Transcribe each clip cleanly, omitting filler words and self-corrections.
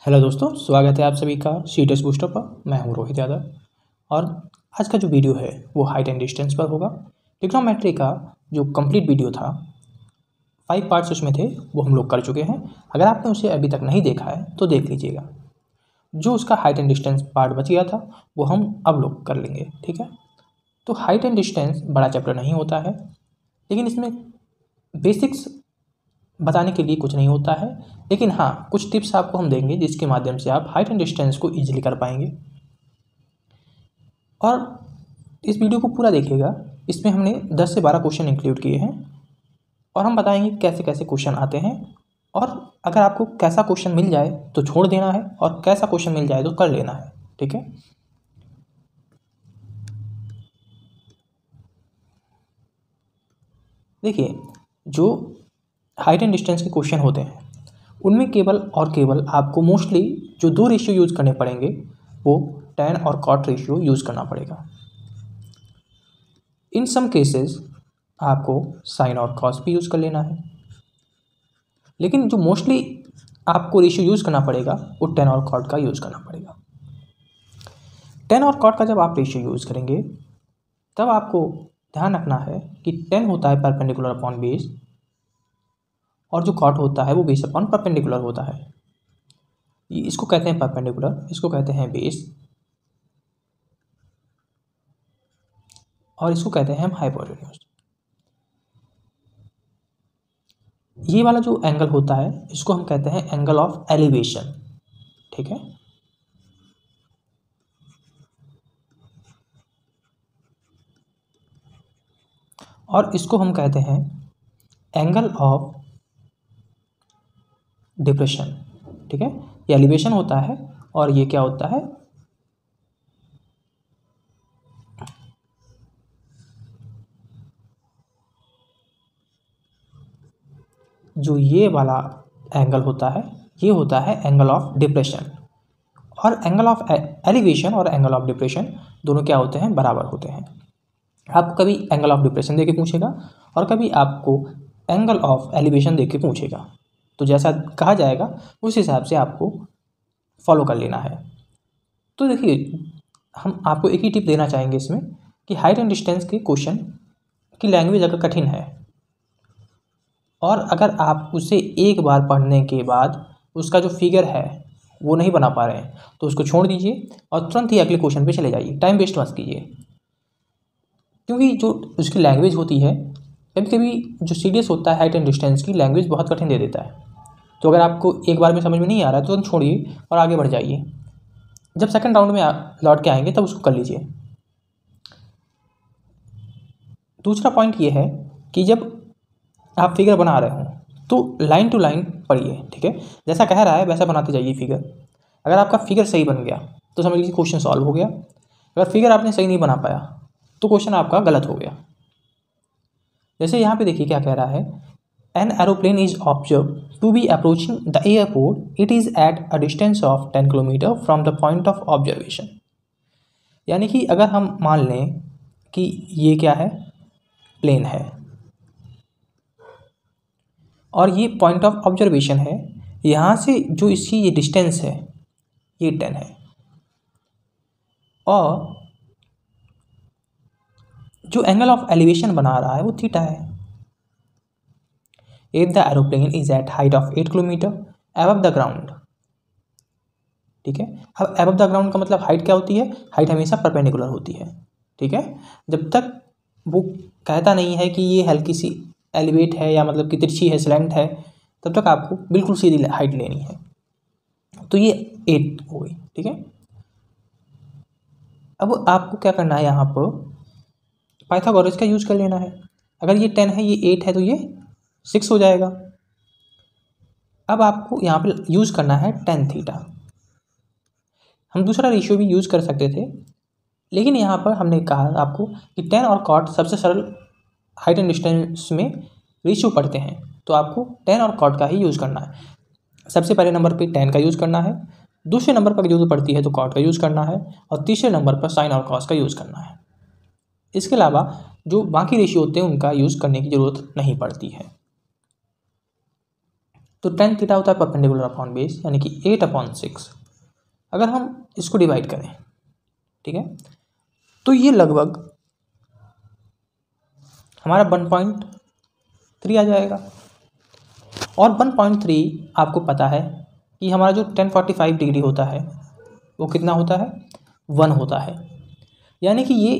Hello दोस्तों, स्वागत है आप सभी का सी टेस्ट बूस्टर पर। मैं हूं रोहित यादव और आज का जो वीडियो है वो हाइट एंड डिस्टेंस पर होगा। ट्रिग्नोमेट्री का जो कंप्लीट वीडियो था 5 पार्ट्स उसमें थे, वो हम लोग कर चुके हैं। अगर आपने उसे अभी तक नहीं देखा है तो देख लीजिएगा। जो उसका हाइट एंड डिस्टेंस पार्ट बच गया था वो हम अब लोग कर लेंगे, ठीक है। तो हाइट एंड डिस्टेंस बड़ा चैप्टर नहीं होता है, लेकिन इसमें बेसिक्स बताने के लिए कुछ नहीं होता है, लेकिन हाँ कुछ टिप्स आपको हम देंगे जिसके माध्यम से आप हाइट एंड डिस्टेंस को ईजिली कर पाएंगे। और इस वीडियो को पूरा देखिएगा, इसमें हमने 10 से 12 क्वेश्चन इंक्लूड किए हैं और हम बताएंगे कैसे कैसे क्वेश्चन आते हैं। और अगर आपको कैसा क्वेश्चन मिल जाए तो छोड़ देना है और कैसा क्वेश्चन मिल जाए तो कर लेना है, ठीक है। देखिए, जो हाइट एंड डिस्टेंस के क्वेश्चन होते हैं उनमें केवल और केवल आपको मोस्टली जो दो रेशियो यूज़ करने पड़ेंगे वो tan और cot रेशियो यूज़ करना पड़ेगा। इन सम केसेस आपको sin और cos भी यूज़ कर लेना है, लेकिन जो मोस्टली आपको रेशियो यूज़ करना पड़ेगा वो tan और cot का यूज़ करना पड़ेगा। tan और cot का जब आप रेशियो यूज़ करेंगे तब आपको ध्यान रखना है कि tan होता है परपेंडिकुलर अपॉन बेस और जो cot होता है वो बेस अपॉन परपेंडिकुलर होता है। इसको कहते हैं परपेंडिकुलर, इसको कहते हैं बेस और इसको कहते हैं हम हाइपोटेन्यूज। ये वाला जो एंगल होता है इसको हम कहते हैं एंगल ऑफ एलिवेशन, ठीक है। और इसको हम कहते हैं एंगल ऑफ डिप्रेशन, ठीक है। ये एलिवेशन होता है और ये क्या होता है, जो ये वाला एंगल होता है ये होता है एंगल ऑफ डिप्रेशन। और एंगल ऑफ एलिवेशन और एंगल ऑफ डिप्रेशन दोनों क्या होते हैं, बराबर होते हैं। आपको कभी एंगल ऑफ डिप्रेशन देके पूछेगा और कभी आपको एंगल ऑफ एलिवेशन देके पूछेगा, तो जैसा कहा जाएगा उस हिसाब से आपको फॉलो कर लेना है। तो देखिए, हम आपको एक ही टिप देना चाहेंगे इसमें कि हाइट एंड डिस्टेंस के क्वेश्चन की लैंग्वेज अगर कठिन है और अगर आप उसे एक बार पढ़ने के बाद उसका जो फिगर है वो नहीं बना पा रहे हैं तो उसको छोड़ दीजिए और तुरंत ही अगले क्वेश्चन पे चले जाइए, टाइम वेस्ट मत कीजिए। क्योंकि जो उसकी लैंग्वेज होती है कभी कभी जो सीरियस होता है हाइट एंड डिस्टेंस की लैंग्वेज बहुत कठिन दे देता है। तो अगर आपको एक बार में समझ में नहीं आ रहा है तो छोड़िए और आगे बढ़ जाइए। जब सेकंड राउंड में लौट के आएंगे तब उसको कर लीजिए। दूसरा पॉइंट ये है कि जब आप फिगर बना रहे हो तो लाइन टू लाइन पढ़िए, ठीक है। जैसा कह रहा है वैसा बनाते जाइए फिगर। अगर आपका फिगर सही बन गया तो समझ लीजिए क्वेश्चन सॉल्व हो गया। अगर फिगर आपने सही नहीं बना पाया तो क्वेश्चन आपका गलत हो गया। जैसे यहाँ पे देखिए क्या कह रहा है, an aeroplane is observe to be approaching the airport, it is at a distance of 10 kilometre from the point of observation. यानी कि अगर हम मान लें कि ये क्या है, प्लेन है और ये पॉइंट ऑफ ऑब्जर्वेशन है, यहाँ से जो इसकी ये डिस्टेंस है ये 10 है और जो एंगल ऑफ एलिवेशन बना रहा है वो थीटा है। If the aeroplane is at height of 8 kilometre above the ground, ठीक है। अब अबव द ग्राउंड का मतलब हाइट क्या होती है, हाइट हमेशा परपेंडिकुलर होती है, ठीक है। जब तक वो कहता नहीं है कि ये हल्की सी एलिवेट है या मतलब कि तिरछी है, स्लैंट है, तब तक आपको बिल्कुल सीधी हाइट लेनी है। तो ये 8 हो गई, ठीक है। अब आपको क्या करना है, यहाँ पर पाइथागोरस का यूज कर लेना है। अगर ये 10 है, ये 8 है, तो ये 6 हो जाएगा। अब आपको यहाँ पे यूज़ करना है tan थीटा। हम दूसरा रेशियो भी यूज़ कर सकते थे, लेकिन यहाँ पर हमने कहा आपको कि tan और cot सबसे सरल हाइट एंड डिस्टेंस में रेशियो पढ़ते हैं, तो आपको tan और cot का ही यूज़ करना है। सबसे पहले नंबर पे tan का यूज़ करना है, दूसरे नंबर पर जो पड़ती है तो cot का यूज़ करना है और तीसरे नंबर पर sin और cos का यूज़ करना है। इसके अलावा जो बाकी रेशियो होते हैं उनका यूज़ करने की ज़रूरत नहीं पड़ती है। तो टेन थीटा होता है परपेंडिकुलर अपॉन बेस, यानी कि 8/6। अगर हम इसको डिवाइड करें, ठीक है, तो ये लगभग हमारा 1.3 आ जाएगा। और 1.3 आपको पता है कि हमारा जो 1045 डिग्री होता है वो कितना होता है, 1 होता है। यानी कि ये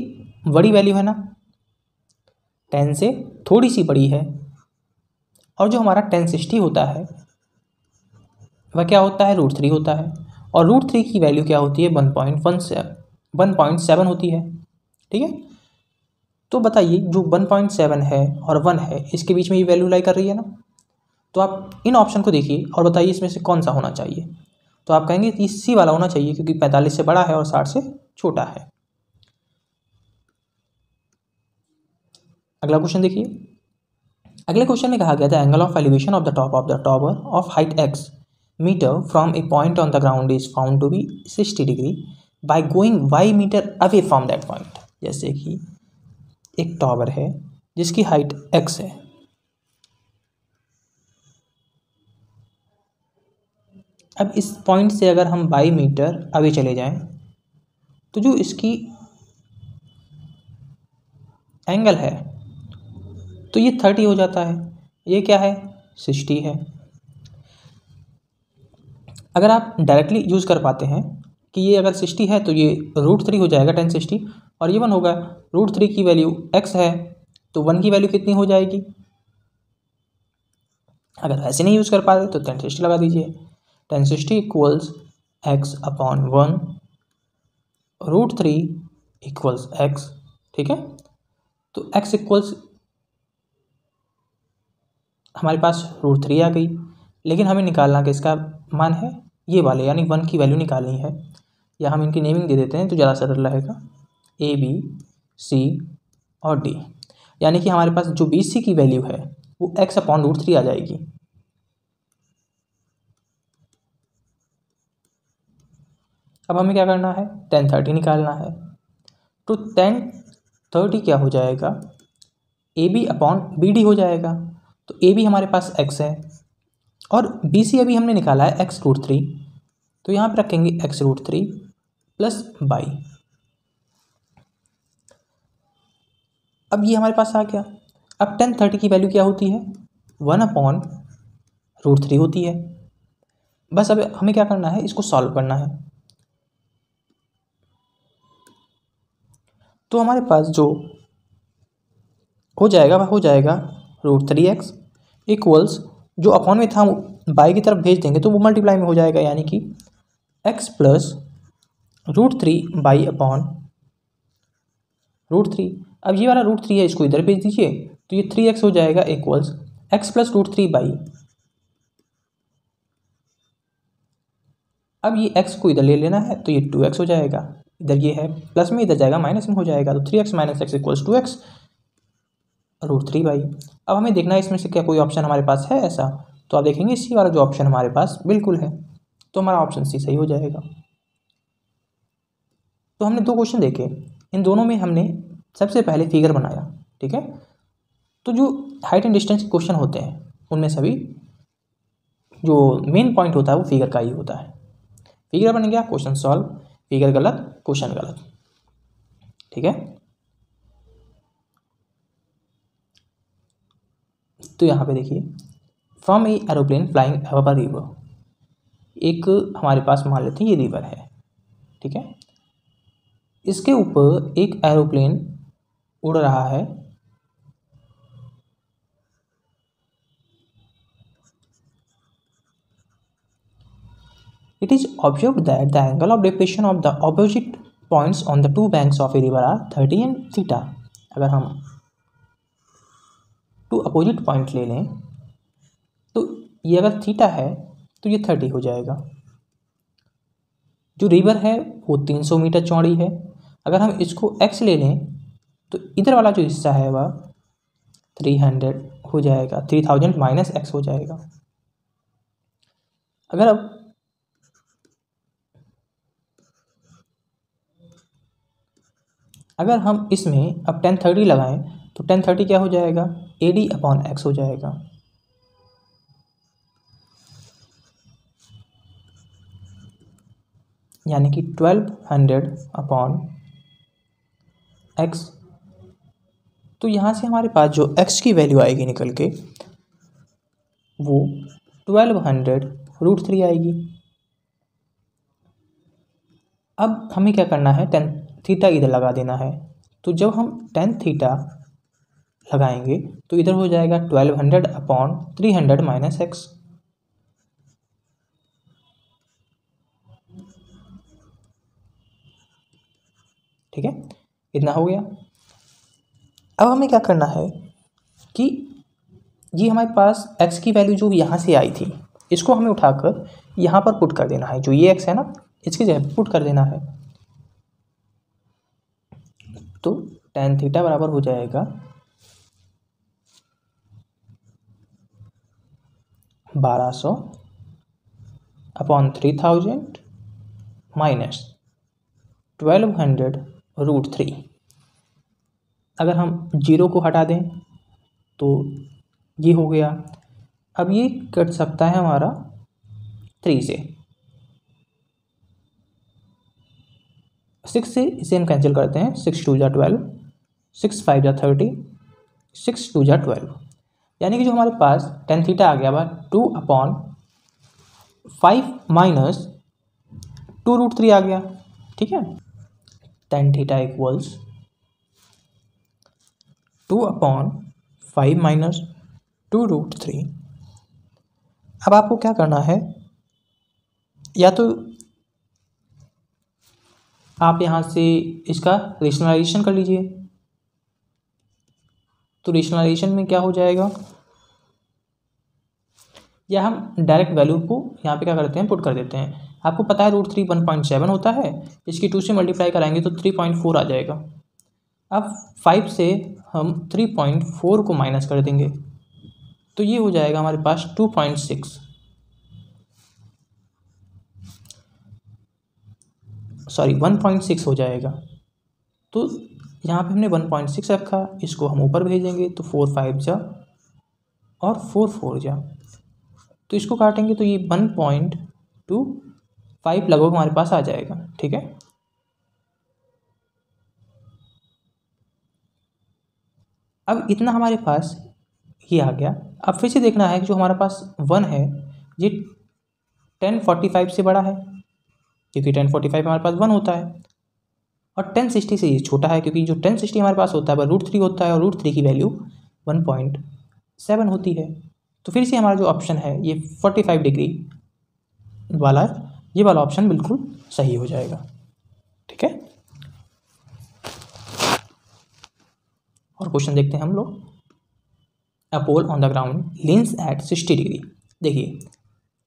बड़ी वैल्यू है ना, 10 से थोड़ी सी बड़ी है। और जो हमारा 1060 होता है वह क्या होता है, √3 होता है। और √3 की वैल्यू क्या होती है, 1.7 होती है। ठीक है, तो बताइए जो 1.7 है और 1 है, इसके बीच में ये वैल्यू लाई कर रही है ना। तो आप इन ऑप्शन को देखिए और बताइए इसमें से कौन सा होना चाहिए। तो आप कहेंगे कि सी वाला होना चाहिए, क्योंकि 45 से बड़ा है और 60 से छोटा है। अगला क्वेश्चन देखिए। अगले क्वेश्चन में कहा गया था angle of elevation of the tower of height x metre from a point on the ground is found to be 60 degree by going y metre away from that point. जैसे कि एक tower है जिसकी height x है, अब इस point से अगर हम 22 मीटर अवे चले जाएं तो जो इसकी एंगल है तो ये 30 हो जाता है। ये क्या है, 60 है। अगर आप डायरेक्टली यूज़ कर पाते हैं कि ये अगर 60 है तो ये √3 हो जाएगा 1060, और ये 1 होगा। √3 की वैल्यू x है तो 1 की वैल्यू कितनी हो जाएगी। अगर ऐसे नहीं यूज़ कर पा रहे तो 1060 लगा दीजिए। 1060 इक्वल्स x/1, √3 इक्वल्स x। ठीक है, तो x इक्वल्स हमारे पास √3 आ गई, लेकिन हमें निकालना किसका मान है, ये वाले, यानी 1 की वैल्यू निकालनी है। या हम इनकी नेमिंग दे देते हैं तो ज़्यादा सरल रहेगा, A B C और D। यानी कि हमारे पास जो BC की वैल्यू है वो x/√3 आ जाएगी। अब हमें क्या करना है, 1030 निकालना है। तो 1030 क्या हो जाएगा, AB/BD हो जाएगा। तो AB हमारे पास x है और BC अभी हमने निकाला है x√3, तो यहाँ पे रखेंगे x√3 प्लस बाई। अब ये हमारे पास आ गया। अब 1030 की वैल्यू क्या होती है, 1/√3 होती है। बस अब हमें क्या करना है, इसको सॉल्व करना है। तो हमारे पास जो हो जाएगा वह हो जाएगा √3x इक्वल्स, जो अपॉन में था हम बाई की तरफ भेज देंगे तो वो मल्टीप्लाई में हो जाएगा, यानी कि x प्लस √3 बाई अपॉन √3। अब ये वाला √3 है, इसको इधर भेज दीजिए तो ये 3x हो जाएगा इक्वल्स x प्लस √3 बाई। अब ये x को इधर ले लेना है तो ये 2x हो जाएगा, इधर ये है प्लस में, इधर जाएगा माइनस में हो जाएगा, तो 3x minus x equals 2x √3 by. अब हमें देखना है इसमें से क्या कोई ऑप्शन हमारे पास है ऐसा, तो आप देखेंगे सी वाला जो ऑप्शन हमारे पास बिल्कुल है, तो हमारा ऑप्शन सी सही हो जाएगा। तो हमने 2 क्वेश्चन देखे, इन दोनों में हमने सबसे पहले फिगर बनाया। ठीक है, तो जो हाइट एंड डिस्टेंस के क्वेश्चन होते हैं उनमें सभी जो मेन पॉइंट होता है वो फिगर का ही होता है। फिगर बन गया, क्वेश्चन सॉल्व, फिगर गलत, क्वेश्चन गलत। ठीक है, तो यहाँ पे देखिए, from A aeroplane flying above a river, एक हमारे पास मान लेते हैं ये रिवर है। ठीक है, इसके ऊपर एक एरोप्लेन उड़ रहा है। It is observed that the angle of depression of the opposite points on the two banks of a river are 30 and theta। अगर हम टू अपोजिट पॉइंट ले लें तो ये अगर थीटा है तो ये 30 हो जाएगा। जो रिवर है वो 300 मीटर चौड़ी है। अगर हम इसको x ले लें तो इधर वाला जो हिस्सा है वह 300 हो जाएगा, 3000 माइनस x हो जाएगा। अगर हम इसमें अब 1030 लगाएं तो 1030 क्या हो जाएगा, AD/x हो जाएगा। यानी कि 1200 अपॉन x। तो यहाँ से हमारे पास जो x की वैल्यू आएगी निकल के वो 1200√3 आएगी। अब हमें क्या करना है, टेन थीटा इधर लगा देना है। तो जब हम टेन थीटा लगाएंगे तो इधर हो जाएगा 1200 अपॉन 300 माइनस एक्स। ठीक है, इतना हो गया। अब हमें क्या करना है कि ये हमारे पास x की वैल्यू जो यहाँ से आई थी इसको हमें उठाकर यहाँ पर पुट कर देना है। जो ये x है ना, इसकी जगह पुट कर देना है। तो tan थीटा बराबर हो जाएगा 1200 अपॉन 3000 माइनस 1200√3। अगर हम जीरो को हटा दें तो ये हो गया। अब ये कट सकता है हमारा 3 से, 6 से इसे हम कैंसिल करते हैं। 6 2 जा 12, 6 5 जा 30, 6 2 जा 12। यानी कि जो हमारे पास टेन थीटा आ गया वह 2/5 माइनस 2√3 आ गया। ठीक है, टेन थीटा इक्वल्स 2/5 माइनस 2√3। अब आपको क्या करना है, या तो आप यहाँ से इसका रेशनलाइजेशन कर लीजिए। तो रेशनलाइजेशन में क्या हो जाएगा, या हम डायरेक्ट वैल्यू को यहाँ पे क्या करते हैं, पुट कर देते हैं। आपको पता है √3 1.7 होता है, इसकी 2 से मल्टीप्लाई कराएंगे तो 3.4 आ जाएगा। अब 5 से हम 3.4 को माइनस कर देंगे तो ये हो जाएगा हमारे पास 2.6, सॉरी 1.6 हो जाएगा। तो यहाँ पे हमने 1.6 रखा, इसको हम ऊपर भेजेंगे तो 4 5 जा और 4 4 जा, तो इसको काटेंगे तो ये 1.25 लगभग हमारे पास आ जाएगा। ठीक है, अब इतना हमारे पास ये आ गया। अब फिर से देखना है कि जो हमारे पास 1 है ये 1045 से बड़ा है, क्योंकि 1045 हमारे पास 1 होता है, और 1060 से ये छोटा है, क्योंकि जो 1060 हमारे पास होता है वह √3 होता है, और √3 की वैल्यू 1.7 होती है। तो फिर से हमारा जो ऑप्शन है ये 45 डिग्री वाला, ये वाला ऑप्शन बिल्कुल सही हो जाएगा। ठीक है, और क्वेश्चन देखते हैं हम लोग। A pole on the ground leans at 60 degree. देखिए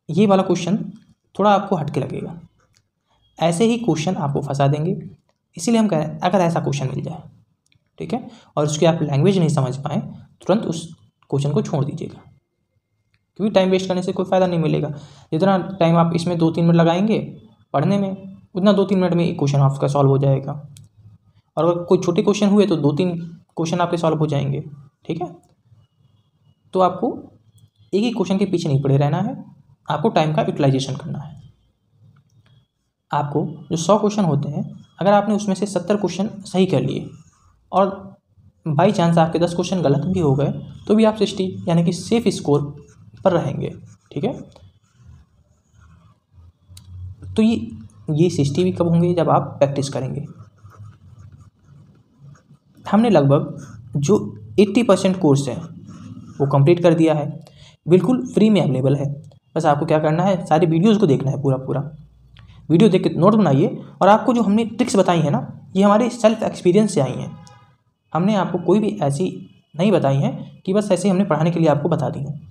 ये वाला क्वेश्चन थोड़ा आपको हटके लगेगा, ऐसे ही क्वेश्चन आपको फंसा देंगे, इसीलिए हम कह रहे हैं अगर ऐसा क्वेश्चन मिल जाए, ठीक है, और उसकी आप लैंग्वेज नहीं समझ पाएँ, तुरंत उस क्वेश्चन को छोड़ दीजिएगा, क्योंकि टाइम वेस्ट करने से कोई फ़ायदा नहीं मिलेगा। जितना टाइम आप इसमें 2-3 मिनट लगाएंगे पढ़ने में, उतना 2-3 मिनट में एक क्वेश्चन आपका सॉल्व हो जाएगा। और अगर कोई छोटे क्वेश्चन हुए तो 2-3 क्वेश्चन आपके सॉल्व हो जाएंगे। ठीक है, तो आपको एक ही क्वेश्चन के पीछे नहीं पड़े रहना है, आपको टाइम का यूटिलाइजेशन करना है। आपको जो 100 क्वेश्चन होते हैं, अगर आपने उसमें से 70 क्वेश्चन सही कर लिए और बाई चांस आपके 10 क्वेश्चन गलत भी हो गए, तो भी आप 60 यानी कि सेफ स्कोर पर रहेंगे। ठीक है, तो ये 60 भी कब होंगे, जब आप प्रैक्टिस करेंगे। हमने लगभग जो 80% कोर्स है वो कंप्लीट कर दिया है, बिल्कुल फ्री में अवेलेबल है। बस आपको क्या करना है, सारी वीडियोज़ को देखना है, पूरा वीडियो देख के नोट बनाइए। और आपको जो हमने ट्रिक्स बताई हैं ना, ये हमारे सेल्फ एक्सपीरियंस से आई हैं। हमने आपको कोई भी ऐसी नहीं बताई हैं कि बस ऐसे हमने पढ़ाने के लिए आपको बता दी हैं।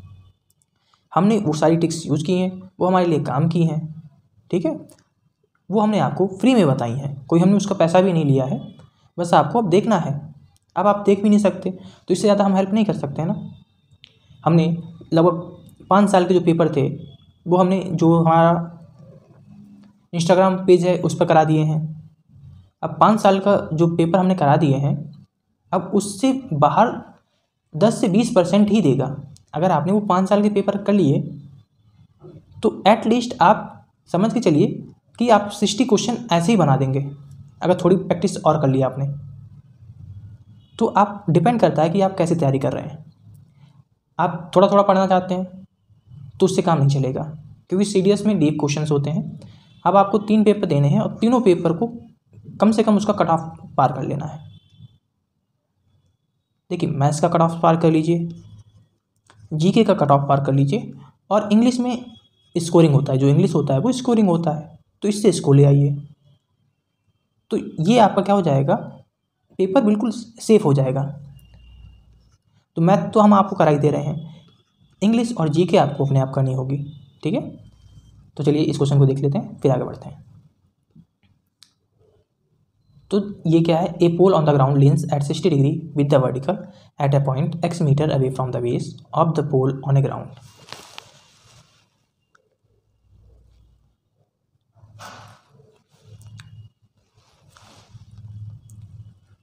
हमने वो सारी ट्रिक्स यूज़ की हैं, वो हमारे लिए काम की हैं। ठीक है, वो हमने आपको फ्री में बताई हैं, कोई हमने उसका पैसा भी नहीं लिया है। बस आपको अब देखना है। अब आप देख भी नहीं सकते तो इससे ज़्यादा हम हेल्प नहीं कर सकते हैं ना। हमने लगभग 5 साल के जो पेपर थे वो हमने जो हमारा इंस्टाग्राम पेज है उस पर करा दिए हैं। अब 5 साल का जो पेपर हमने करा दिए हैं, अब उससे बाहर 10 से 20% ही देगा। अगर आपने वो 5 साल के पेपर कर लिए तो एटलीस्ट आप समझ के चलिए कि आप 60 क्वेश्चन ऐसे ही बना देंगे अगर थोड़ी प्रैक्टिस और कर लिया आपने। तो आप डिपेंड करता है कि आप कैसे तैयारी कर रहे हैं। आप थोड़ा थोड़ा पढ़ना चाहते हैं तो उससे काम नहीं चलेगा, क्योंकि सीडीएस में डीप क्वेश्चंस होते हैं। अब आपको 3 पेपर देने हैं और तीनों पेपर को कम से कम उसका कट ऑफ पार कर लेना है। देखिए, मैथ्स का कट ऑफ पार कर लीजिए, जीके का कट ऑफ पार कर लीजिए, और इंग्लिश में स्कोरिंग होता है, जो इंग्लिश होता है वो स्कोरिंग होता है, तो इससे इसको ले आइए। तो ये आपका क्या हो जाएगा, पेपर बिल्कुल सेफ हो जाएगा। तो मैथ तो हम आपको करा ही दे रहे हैं, इंग्लिश और जीके आपको अपने आप करनी होगी। ठीक है, तो चलिए इस क्वेश्चन को देख लेते हैं, फिर आगे बढ़ते हैं। तो ये क्या है, a pole on the ground leans at 60 degree with the vertical at a point x metre away from the base of the pole on a ground.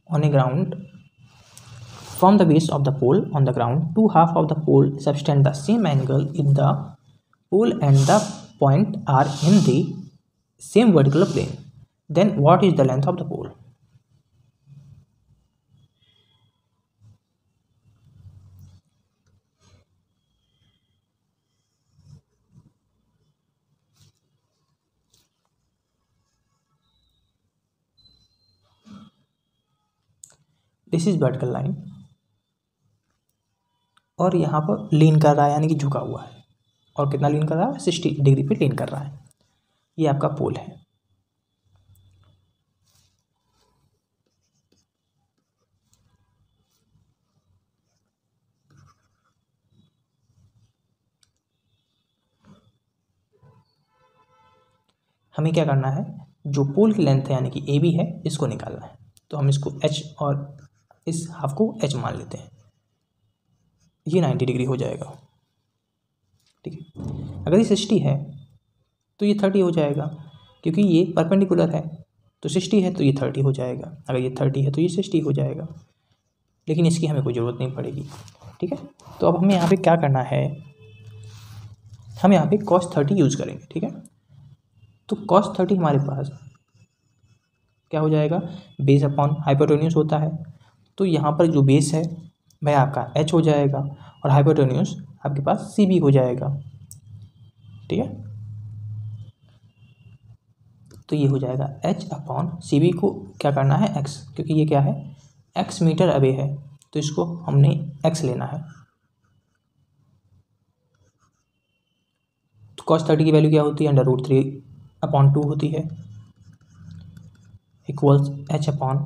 On a ground, from the base of the pole on the ground, two half of the pole subtend the same angle if the pole and the point are in the same vertical plane. Then what is the length of the pole? This is vertical line और यहाँ पर लीन कर रहा है, यानी कि झुका हुआ है। और कितना लीन कर रहा है, 60 डिग्री पे लीन कर रहा है। ये आपका पोल है। हमें क्या करना है, जो पोल की लेंथ है यानी कि ए बी है, इसको निकालना है। तो हम इसको एच और इस हाफ को एच मान लेते हैं। ये 90 डिग्री हो जाएगा। ठीक है, अगर ये 60 है तो ये 30 हो जाएगा, क्योंकि ये परपेंडिकुलर है। तो 60 है तो ये 30 हो जाएगा, अगर ये 30 है तो ये 60 हो जाएगा। लेकिन इसकी हमें कोई ज़रूरत नहीं पड़ेगी। ठीक है, तो अब हमें यहाँ पे क्या करना है, हम यहाँ पे cos 30 यूज़ करेंगे। ठीक है, तो cos 30 हमारे पास क्या हो जाएगा, बेस अपॉन हाइपोटेन्यूज होता है। तो यहाँ पर जो बेस है वह आपका h हो जाएगा और हाइपोटेन्यूज आपके पास सी बी हो जाएगा। ठीक है, तो ये हो जाएगा h अपॉन सी बी को क्या करना है x, क्योंकि ये क्या है, x मीटर अवे है, तो इसको हमने x लेना है। तो cos 30 की वैल्यू क्या होती है, √3/2 होती है, इक्वल्स h अपॉन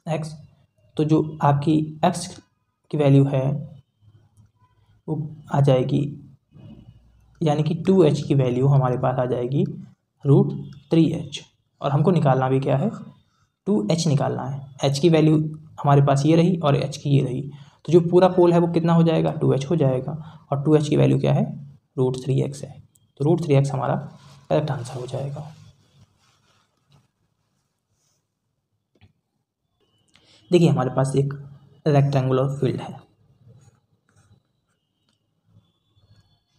x। तो जो आपकी x की वैल्यू है वो आ जाएगी, यानी कि 2h की वैल्यू हमारे पास आ जाएगी √3h। और हमको निकालना भी क्या है, 2h निकालना है। h की वैल्यू हमारे पास ये रही और h की ये रही, तो जो पूरा पोल है वो कितना हो जाएगा, 2h हो जाएगा। और 2h की वैल्यू क्या है, √3x है। तो √3x हमारा करेक्ट आंसर हो जाएगा। देखिए, हमारे पास एक रेक्टेंगुलर फील्ड है,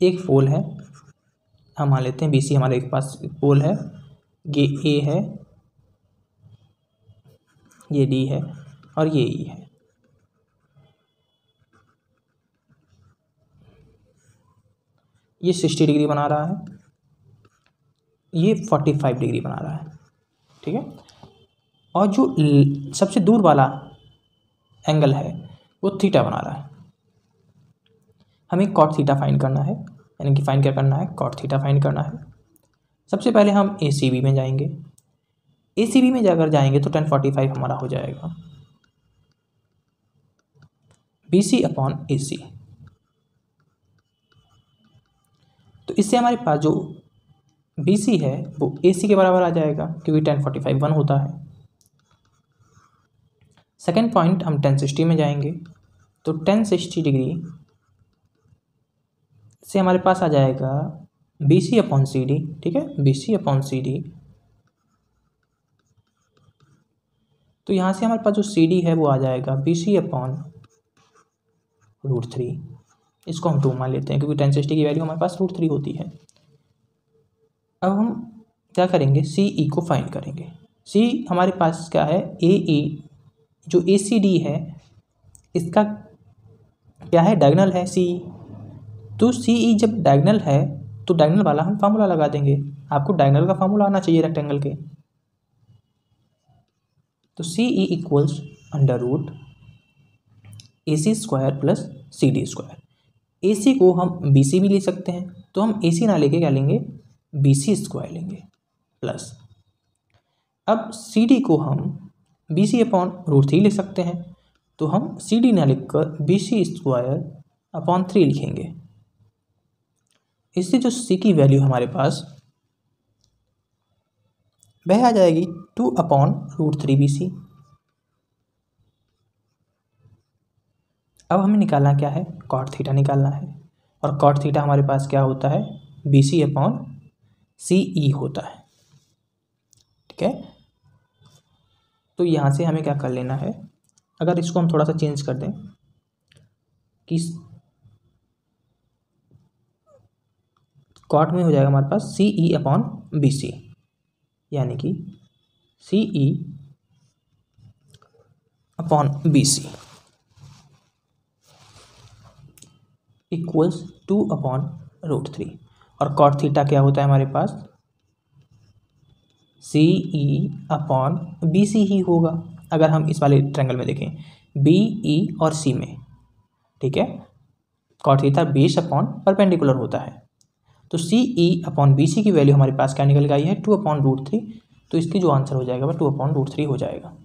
एक पोल है, हम मान लेते हैं BC हमारे पास पोल है, ये A है, ये D है और ये E है। ये 60 डिग्री बना रहा है, ये 45 डिग्री बना रहा है। ठीक है, और जो सबसे दूर वाला एंगल है वो थीटा बना रहा है। हमें कॉट थीटा फाइंड करना है, यानी कि फाइंड क्या करना है, कॉट थीटा फाइंड करना है। सबसे पहले हम ACB में जाएंगे, ACB में अगर जाएंगे तो 1045 हमारा हो जाएगा BC अपॉन AC। तो इससे हमारे पास जो BC है वो AC के बराबर आ जाएगा, क्योंकि 1045 1 होता है। सेकेंड पॉइंट हम 1060 में जाएंगे, तो 1060 डिग्री से हमारे पास आ जाएगा BC अपॉन CD। ठीक है, BC अपॉन CD। तो यहाँ से हमारे पास जो CD है वो आ जाएगा BC अपॉन √3। इसको हम 2 मान लेते हैं, क्योंकि 1060 की वैल्यू हमारे पास √3 होती है। अब हम क्या करेंगे, सी ई को फाइंड करेंगे। सी हमारे पास क्या है, ए ई जो ए सी डी है इसका क्या है, डायगोनल है सी ई। तो सी ई जब डायगोनल है तो डायगोनल वाला हम फार्मूला लगा देंगे। आपको डायगोनल का फार्मूला आना चाहिए रेक्टेंगल के। तो C E equals under root A C square plus C D square. A C को हम बी सी भी ले सकते हैं, तो हम ए सी ना लेके क्या लेंगे, बी सी स्क्वायर लेंगे प्लस। अब सी डी को हम बी सी अपॉन रूट 3 लिख सकते हैं, तो हम सी डी ना लिखकर बी सी स्क्वायर अपॉन 3 लिखेंगे। इससे जो सी की वैल्यू हमारे पास वह आ जाएगी 2 अपॉन रूट 3 बी सी। अब हमें निकालना क्या है, कॉट थीटा निकालना है, और कॉट थीटा हमारे पास क्या होता है, बी सी अपॉन सी ई होता है। ठीक है, तो यहाँ से हमें क्या कर लेना है, अगर इसको हम थोड़ा सा चेंज कर दें कि कॉट में हो जाएगा हमारे पास सी ई अपॉन बी सी, यानी कि C E upon B C equals 2 upon root 3। और कॉट थीटा क्या होता है हमारे पास, सी ई अपॉन बी सी ही होगा अगर हम इस वाले ट्रायंगल में देखें, बी ई और सी में। ठीक है, cot theta base upon perpendicular होता है। तो सी ई अपॉन बी सी की वैल्यू हमारे पास क्या निकल गई है, 2 अपॉन रूट 3। तो इसकी जो आंसर हो जाएगा वह 2 अपॉन रूट 3 हो जाएगा।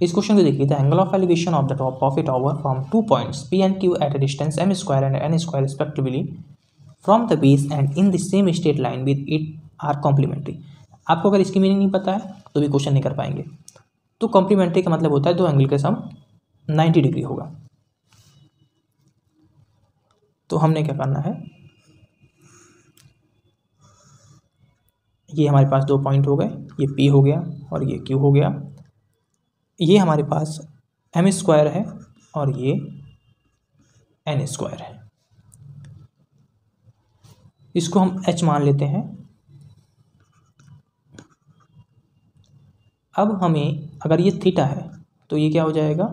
इस क्वेश्चन को देखिए, the angle of elevation of the top of a tower from 2 points P and Q at a distance m square and n square respectively from the base and in the same straight line with it are complementary. आपको अगर इसकी meaning नहीं पता है तो भी question नहीं कर पाएंगे। तो कॉम्प्लीमेंट्री का मतलब होता है दो एंगल का सम 90 डिग्री होगा। तो हमने क्या करना है, ये हमारे पास 2 पॉइंट हो गए, ये P हो गया और ये Q हो गया। ये हमारे पास एम स्क्वायर है और ये एन स्क्वायर है। इसको हम H मान लेते हैं। अब हमें अगर ये थीटा है तो ये क्या हो जाएगा,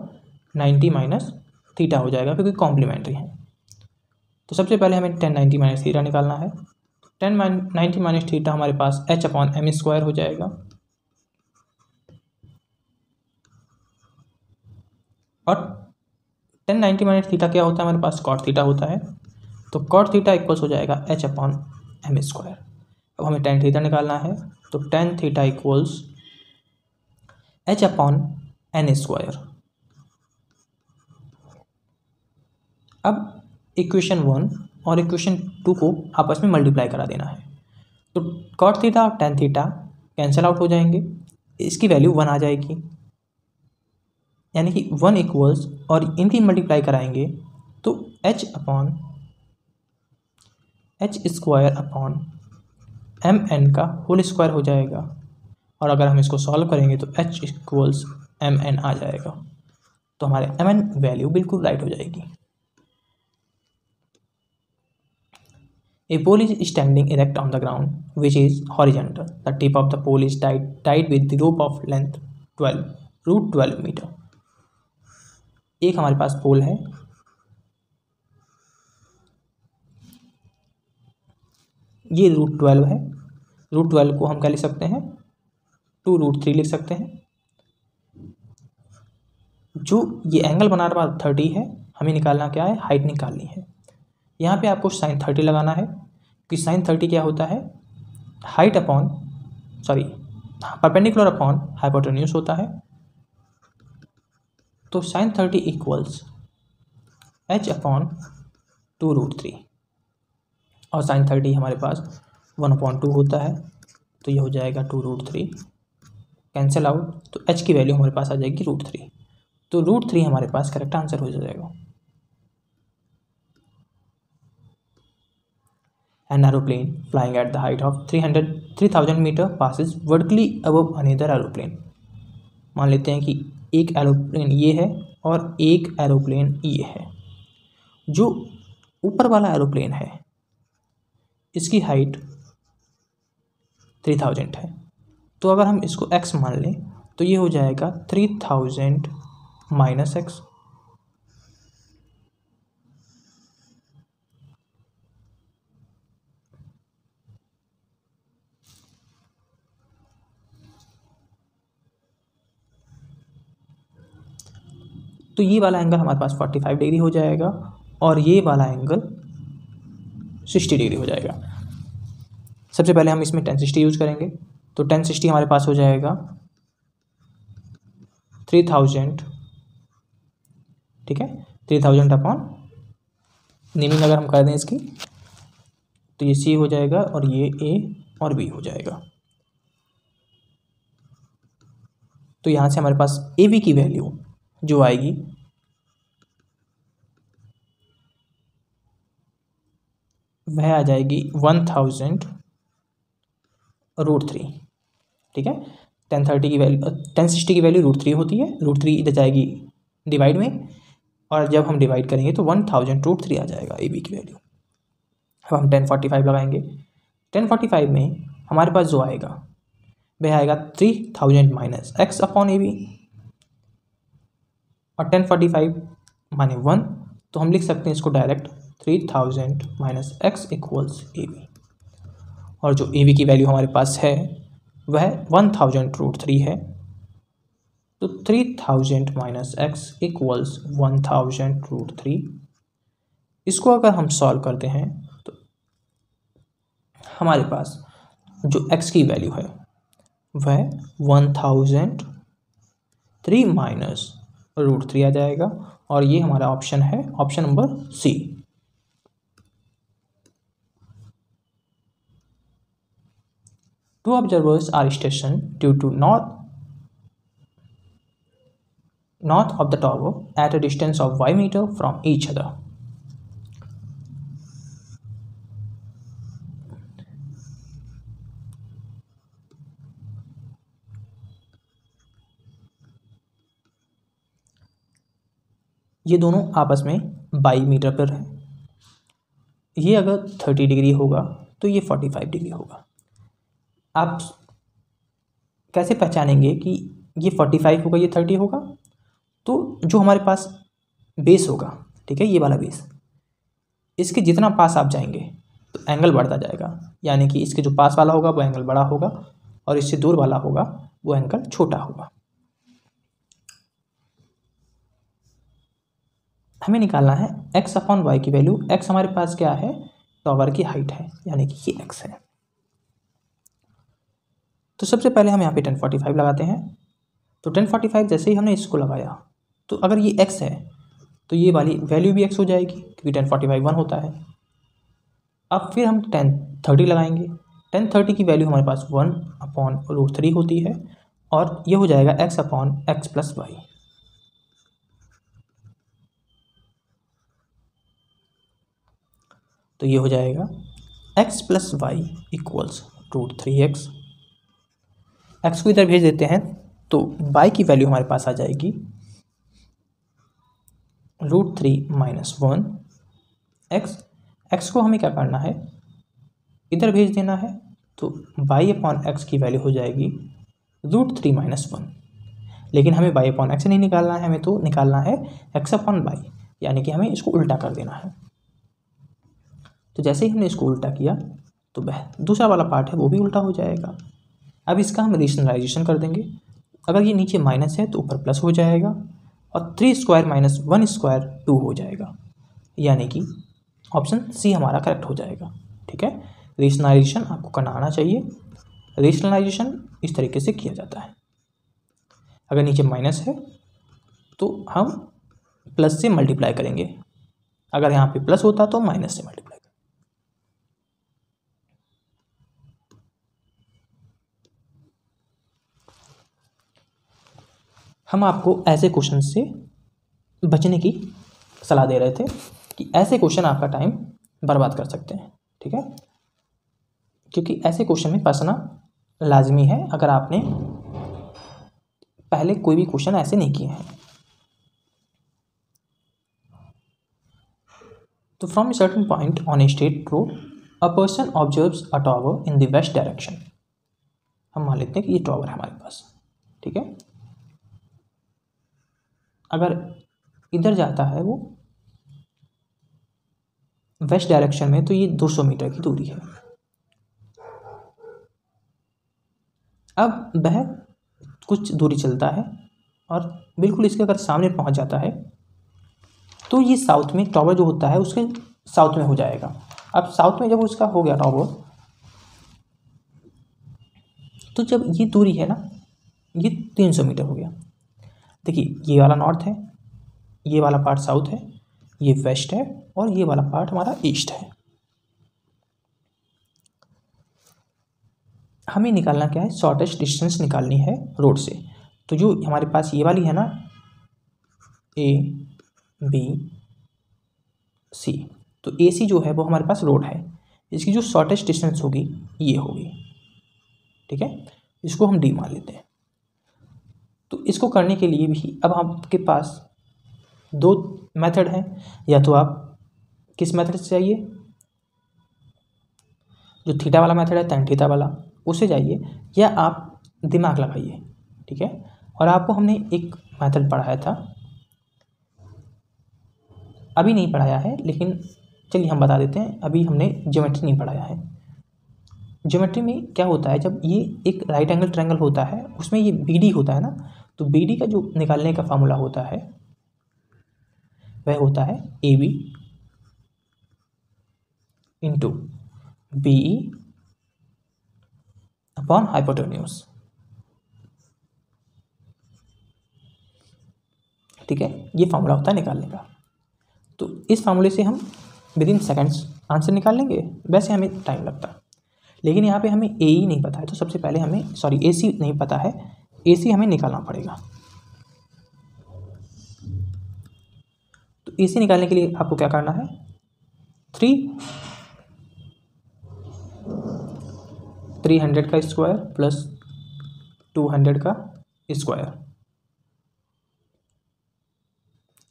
90 माइनस थीटा हो जाएगा क्योंकि कॉम्प्लीमेंट्री है। तो सबसे पहले हमें 10 90 माइनस थीटा निकालना है। 10 90 माइनस थीटा हमारे पास H अपॉन एम स्क्वायर हो जाएगा। और 10 90 माइनस थीटा क्या होता है हमारे पास, कॉट थीटा होता है। तो कॉट थीटा इक्वल्स हो जाएगा H अपॉन एम स्क्वायर। अब हमें tan थीटा निकालना है, तो tan theta equals H upon n square. अब इक्वेशन 1 और इक्वेशन 2 को आपस में मल्टीप्लाई करा देना है। तो कॉट थीटा और tan थीटा कैंसिल आउट हो जाएंगे, इसकी वैल्यू 1 आ जाएगी, यानी कि 1 इक्वल्स, और इनकी मल्टीप्लाई कराएंगे तो H upon H square upon m n का होल स्क्वायर हो जाएगा। और अगर हम इसको सॉल्व करेंगे तो H इक्वल्स एम एन आ जाएगा। तो हमारे एम एन वैल्यू बिल्कुल राइट हो जाएगी। A pole is standing erect on the ground which is horizontal. The tip of the pole is tied with the rope of length 12 metre. एक हमारे पास पोल है, ये √12 है। √12 को हम क्या लिख सकते हैं, 2√3 लिख सकते हैं। जो ये एंगल बना रहा 30 है, हमें निकालना क्या है, हाइट निकालनी है। यहाँ पे आपको sin 30 लगाना है कि sin 30 क्या होता है, height upon perpendicular upon hypotenuse होता है। तो sin 30 इक्वल्स H अपॉन 2√3 और sin 30 हमारे पास 1/2 होता है, तो ये हो जाएगा 2√3 कैंसिल आउट। तो H की वैल्यू हमारे पास आ जाएगी √3। तो √3 हमारे पास करेक्ट आंसर हो जाएगा। An aeroplane flying at the height of 3000 metre passes vertically above another aeroplane। मान लेते हैं कि एक एरोप्लेन ये है और एक एरोप्लेन ये है। जो ऊपर वाला एरोप्लेन है इसकी हाइट 3000 है, तो अगर हम इसको x मान लें तो ये हो जाएगा 3000 माइनस एक्स। तो ये वाला एंगल हमारे पास 45 डिग्री हो जाएगा और ये वाला एंगल 60 डिग्री हो जाएगा। सबसे पहले हम इसमें 1060 यूज करेंगे, तो 1060 हमारे पास हो जाएगा 3000, ठीक है, 3000 अपॉन नेमिंग अगर हम कर दें इसकी तो ये C हो जाएगा और ये A और B हो जाएगा। तो यहाँ से हमारे पास AB की वैल्यू जो आएगी वह आ जाएगी 1000√3, ठीक है। 1030 की वैल्यू 1060 की वैल्यू √3 होती है, √3 इधर जाएगी डिवाइड में, और जब हम डिवाइड करेंगे तो 1000√3 आ जाएगा AB की वैल्यू। अब हम 1045 लगाएंगे। 1045 में हमारे पास जो आएगा वह आएगा 3000 माइनस एक्स अपॉन AB, और 1045 माने 1, तो हम लिख सकते हैं इसको direct 3000 minus x equals AB, और जो AB की वैल्यू हमारे पास है वह 1000√3 है, तो 3000 माइनस एक्स इक्वल्स 1000√3। इसको अगर हम सॉल्व करते हैं तो हमारे पास जो x की वैल्यू है वह 1003 माइनस √3 आ जाएगा, और ये हमारा ऑप्शन है, option number C। Two observers are stationed due to north of the tower at a distance of y meter from each other. ये दोनों आपस में 22 मीटर पर है। ये अगर 30 डिग्री होगा तो ये 45 डिग्री होगा। आप कैसे पहचानेंगे कि ये 45 होगा ये 30 होगा? तो जो हमारे पास बेस होगा, ठीक है, ये वाला बेस, इसके जितना पास आप जाएंगे तो एंगल बढ़ता जाएगा, यानी कि इसके जो पास वाला होगा वो एंगल बड़ा होगा और इससे दूर वाला होगा वो एंगल छोटा होगा। हमें निकालना है x अपॉन वाई की वैल्यू। x हमारे पास क्या है? टॉवर की हाइट है, यानी कि ये x है। तो सबसे पहले हम यहाँ पे 1045 लगाते हैं। तो 1045 जैसे ही हमने इसको लगाया तो अगर ये x है तो ये वाली वैल्यू भी x हो जाएगी, क्योंकि 1045 1 होता है। अब फिर हम 1030 लगाएंगे। 1030 की वैल्यू हमारे पास 1/√3 होती है, और ये हो जाएगा x upon x plus y. तो ये हो जाएगा x plus y equals √3x। x को इधर भेज देते हैं तो y की वैल्यू हमारे पास आ जाएगी √3 माइनस 1 x को हमें क्या करना है? इधर भेज देना है, तो y अपॉन एक्स की वैल्यू हो जाएगी √3 माइनस 1। लेकिन हमें y अपॉन एक्स नहीं निकालना है, हमें तो निकालना है x अपॉन वाई, यानी कि हमें इसको उल्टा कर देना है। तो जैसे ही हमने इसको उल्टा किया तो वह दूसरा वाला पार्ट है वो भी उल्टा हो जाएगा। अब इसका हम रेशनलाइजेशन कर देंगे। अगर ये नीचे माइनस है तो ऊपर प्लस हो जाएगा, और 3 स्क्वायर माइनस 1 स्क्वायर 2 हो जाएगा, यानी कि ऑप्शन सी हमारा करेक्ट हो जाएगा। ठीक है, रेशनलाइजेशन आपको करना आना चाहिए। रेशनलाइजेशन इस तरीके से किया जाता है। अगर नीचे माइनस है तो हम प्लस से मल्टीप्लाई करेंगे, अगर यहाँ पे प्लस होता तो माइनस से मल्टीप्लाई करेंगे। हम आपको ऐसे क्वेश्चन से बचने की सलाह दे रहे थे कि ऐसे क्वेश्चन आपका टाइम बर्बाद कर सकते हैं। ठीक है, क्योंकि ऐसे क्वेश्चन में फंसना लाजमी है अगर आपने पहले कोई भी क्वेश्चन ऐसे नहीं किए हैं। तो from a certain point on a straight road a person observes a tower in the west direction. हम मान लेते हैं कि ये टॉवर है हमारे पास, ठीक है। अगर इधर जाता है वो वेस्ट डायरेक्शन में, तो ये 200 मीटर की दूरी है। अब वह कुछ दूरी चलता है और बिल्कुल इसके अगर सामने पहुंच जाता है तो ये साउथ में, टॉवर जो होता है उसके साउथ में हो जाएगा। अब साउथ में जब उसका हो गया टॉवर, तो जब ये दूरी है ना, ये 300 मीटर हो गया। देखिए ये वाला नॉर्थ है, ये वाला पार्ट साउथ है, ये वेस्ट है और ये वाला पार्ट हमारा ईस्ट है। हमें निकालना क्या है, शॉर्टेस्ट डिस्टेंस निकालनी है रोड से। तो जो हमारे पास ये वाली है ना, ए बी सी, तो ए सी जो है वो हमारे पास रोड है, इसकी जो शॉर्टेस्ट डिस्टेंस होगी ये होगी, ठीक है। इसको हम डी मान लेते हैं। तो इसको करने के लिए भी अब आपके पास दो मेथड हैं, या तो आप किस मेथड से जाइए, जो थीटा वाला मेथड है, tan थीटा वाला, उससे जाइए, या आप दिमाग लगाइए, ठीक है। और आपको हमने एक मेथड पढ़ाया था, अभी नहीं पढ़ाया है लेकिन चलिए हम बता देते हैं, अभी हमने ज्योमेट्री नहीं पढ़ाया है। ज्योमेट्री में क्या होता है, जब ये एक राइट एंगल ट्रायंगल होता है उसमें ये बी डी होता है ना, तो बी डी का जो निकालने का फार्मूला होता है वह होता है A B into B E upon hypotenuse, ठीक है। ये फार्मूला होता है निकालने का। तो इस फार्मूले से हम विद इन सेकेंड्स आंसर निकाल लेंगे, वैसे हमें टाइम लगता है, लेकिन यहाँ पे हमें ए ई नहीं पता है, तो सबसे पहले हमें ए सी नहीं पता है, ए सी हमें निकालना पड़ेगा। तो ए सी निकालने के लिए आपको क्या करना है, 300 का स्क्वायर प्लस 200 का स्क्वायर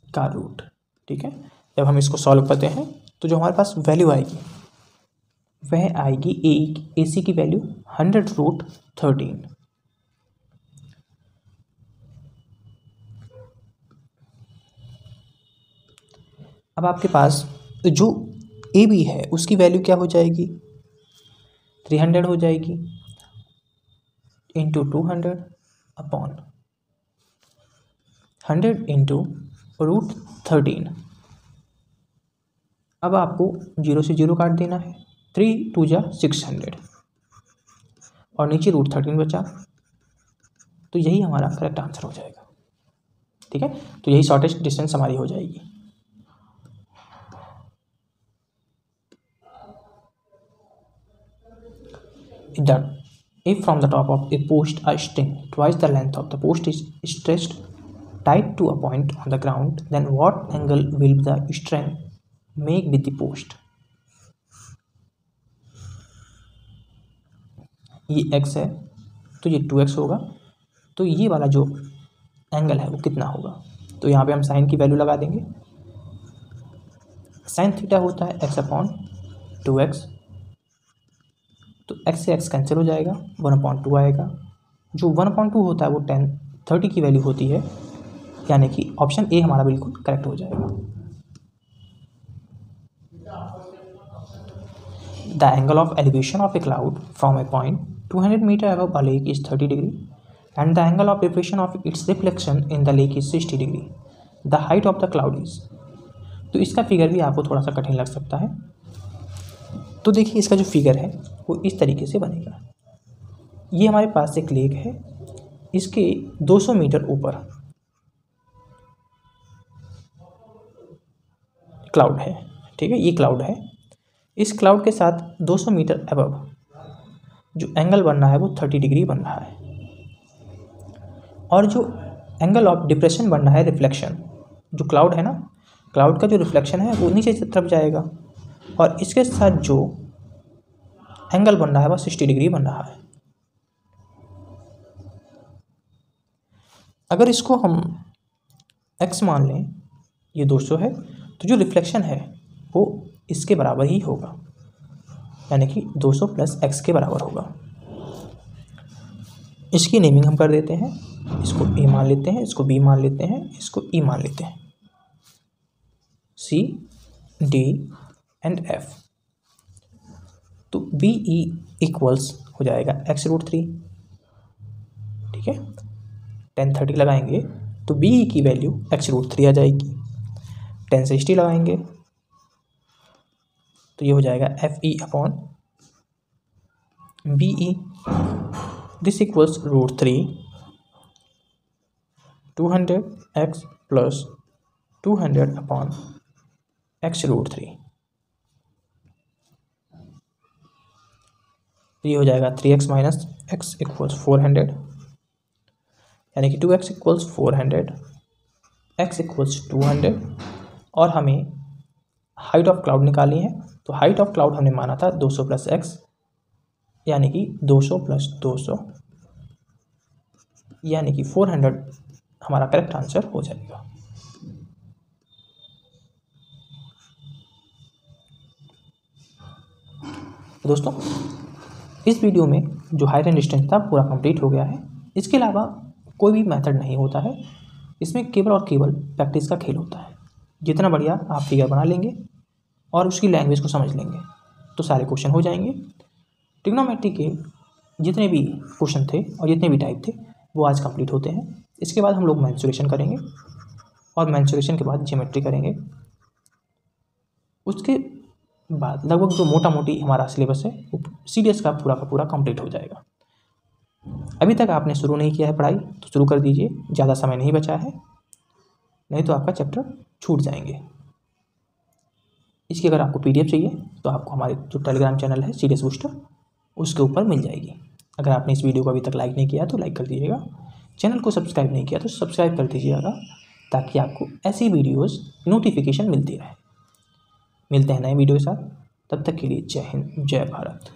का रूट, ठीक है। जब हम इसको सॉल्व करते हैं तो जो हमारे पास वैल्यू आएगी वह आएगी ए सी की वैल्यू 100√13। अब आपके पास जो ए बी है उसकी वैल्यू क्या हो जाएगी, 300 हो जाएगी इंटू 200 अपॉन 100 इंटू √13। अब आपको 0 से 0 काट देना है, 3 2 जा 600 और नीचे √13 बचा, तो यही हमारा करेक्ट आंसर हो जाएगा, ठीक है। तो यही शॉर्टेस्ट डिस्टेंस हमारी हो जाएगी। If from the top of a post a string twice the length of the post is stretched tied to a point on the ground, then what angle will the string make with the post? ये x है तो ये 2x होगा, तो ये वाला जो angle है वो कितना होगा, तो यहाँ पे हम साइन की वैल्यू लगा देंगे। साइन थीटा होता है x/2x, तो x से x कैंसिल हो जाएगा, 1/2 आएगा। जो 1/2 होता है वो 30 की वैल्यू होती है, यानी कि ऑप्शन ए हमारा बिल्कुल करेक्ट हो जाएगा। The angle of elevation of a cloud from a point 200 metre above a lake is 30 degree and the angle of depression of its reflection in the lake is 60 degree. The height of the cloud is, तो इसका figure भी आपको थोड़ा सा कठिन लग सकता है। तो देखिए इसका जो फिगर है वो इस तरीके से बनेगा। ये हमारे पास एक लेक है, इसके 200 मीटर ऊपर क्लाउड है, ठीक है। ये क्लाउड है, इस क्लाउड के साथ 200 मीटर अबव जो एंगल बन रहा है वो 30 डिग्री बन रहा है, और जो एंगल ऑफ डिप्रेशन बन रहा है, रिफ्लेक्शन, जो क्लाउड है ना, क्लाउड का जो रिफ्लेक्शन है वो नीचे की तरफ जाएगा, और इसके साथ जो एंगल बन रहा है वह 60 डिग्री बन रहा है। अगर इसको हम x मान लें, ये 200 है, तो जो रिफ्लेक्शन है वो इसके बराबर ही होगा। यानी कि 200 प्लस x के बराबर होगा। इसकी नेमिंग हम कर देते हैं, इसको a मान लेते हैं, इसको b मान लेते हैं, इसको e मान लेते हैं, c d एंड f। तो बी ई इक्वल्स हो जाएगा x√3, ठीक है। 10 30 लगाएंगे तो बी ई की वैल्यू x√3 आ जाएगी। 10 60 लगाएंगे तो ये हो जाएगा F E upon B E, this equals √3 200x plus 200 upon x√3। तो ये हो जाएगा 3x माइनस x इक्वल्स 400, यानी कि 2x इक्वल्स 400, x इक्वल्स 200। और हमें हाइट ऑफ क्लाउड निकालनी है, तो हाइट ऑफ क्लाउड हमने माना था 200 प्लस x, यानी कि 200 प्लस 200, यानी कि 400 हमारा करेक्ट आंसर हो जाएगा। दोस्तों, इस वीडियो में जो हाइट एंड डिस्टेंस था पूरा कंप्लीट हो गया है। इसके अलावा कोई भी मेथड नहीं होता है, इसमें केवल और केवल प्रैक्टिस का खेल होता है। जितना बढ़िया आप फिगर बना लेंगे और उसकी लैंग्वेज को समझ लेंगे तो सारे क्वेश्चन हो जाएंगे। ट्रिग्नोमेट्री के जितने भी क्वेश्चन थे और जितने भी टाइप थे वो आज कंप्लीट होते हैं। इसके बाद हम लोग मेंसुरेशन करेंगे और मेंसुरेशन के बाद ज्योमेट्री करेंगे। उसके बाद लगभग जो मोटा मोटी हमारा सिलेबस है वो सीडीएस का पूरा कंप्लीट हो जाएगा। अभी तक आपने शुरू नहीं किया है पढ़ाई तो शुरू कर दीजिए, ज़्यादा समय नहीं बचा है, नहीं तो आपका चैप्टर छूट जाएंगे। इसकी अगर आपको पीडीएफ चाहिए तो आपको हमारे जो टेलीग्राम चैनल है सीडीएस बूस्टर, उसके ऊपर मिल जाएगी। अगर आपने इस वीडियो को अभी तक लाइक नहीं किया तो लाइक कर दीजिएगा, चैनल को सब्सक्राइब नहीं किया तो सब्सक्राइब कर दीजिएगा, ताकि आपको ऐसी वीडियोस नोटिफिकेशन मिलती रहे। मिलते हैं नए वीडियो के साथ, तब तक के लिए जय हिंद, जय भारत।